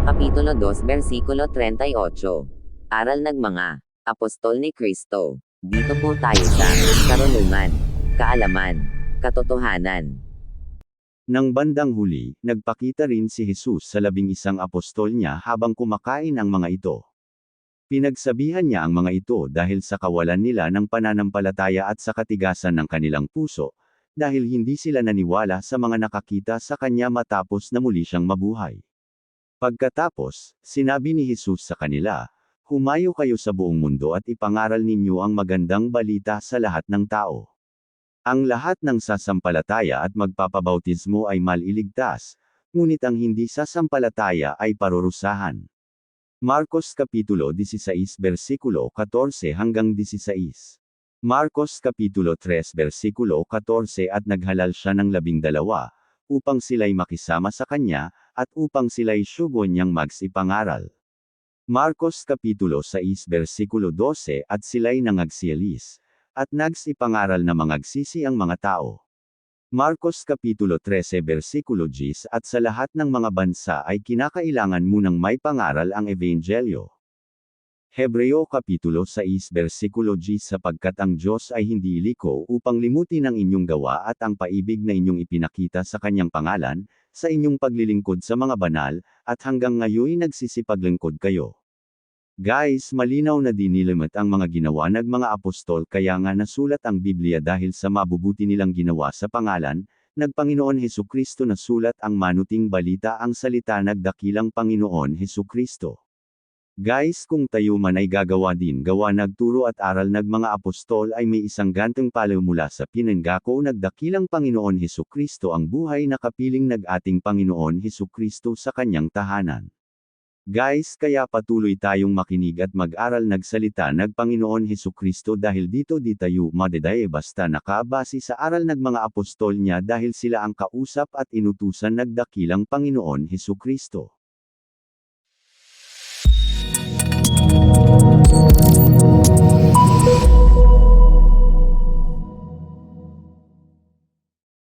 Kapitulo 2 versikulo 38. Aral ng mga apostol ni Kristo. Dito po tayo sa karunungan, kaalaman, katotohanan. Nang bandang huli, nagpakita rin si Jesus sa 11 apostol niya habang kumakain ang mga ito. Pinagsabihan niya ang mga ito dahil sa kawalan nila ng pananampalataya at sa katigasan ng kanilang puso, dahil hindi sila naniwala sa mga nakakita sa kanya matapos na muli siyang mabuhay. Pagkatapos, sinabi ni Jesus sa kanila, "Humayo kayo sa buong mundo at ipangaral ninyo ang magandang balita sa lahat ng tao. Ang lahat ng sasampalataya at magpapabautismo ay maliligtas, ngunit ang hindi sasampalataya ay parurusahan." Marcos Kapitulo 16 versikulo 14 hanggang 16. Marcos Kapitulo 3 versikulo 14 At naghalal siya ng 12, upang sila'y makisama sa kanya, at upang sila'y syugon niyang magsipangaral. Marcos Kapitulo 6 versikulo 12 At sila'y nangagsialis, at nagsipangaral na mangagsisi ang mga tao. Marcos Kapitulo 13 versikulo 10 At sa lahat ng mga bansa ay kinakailangan munang may pangaral ang ebanghelyo. Hebreo Kapitulo 6 versikulo 10 Sapagkat ang Diyos ay hindi iliko upang limutin ang inyong gawa at ang paibig na inyong ipinakita sa kanyang pangalan, sa inyong paglilingkod sa mga banal, at hanggang ngayon nagsisipaglingkod kayo. Guys, malinaw na dinilimat ang mga ginawa ng mga apostol kaya nga nasulat ang Biblia dahil sa mabubuti nilang ginawa sa pangalan, Panginoon Hesukristo. Nasulat ang manuting balita ang salita nagdakilang Panginoon Hesukristo. Guys, kung tayo man ay gagawa din gawa nagturo at aral ng mga apostol ay may isang gantong palaw mula sa pinanggako nagdakilang Panginoon Hesukristo ang buhay na kapiling nag-ating Panginoon Hesukristo sa kanyang tahanan. Guys, kaya patuloy tayong makinig at mag-aral nagsalita ng Panginoon Hesukristo dahil dito di tayo madadaye basta nakabase sa aral ng mga apostol niya dahil sila ang kausap at inutusan nagdakilang Panginoon Hesukristo.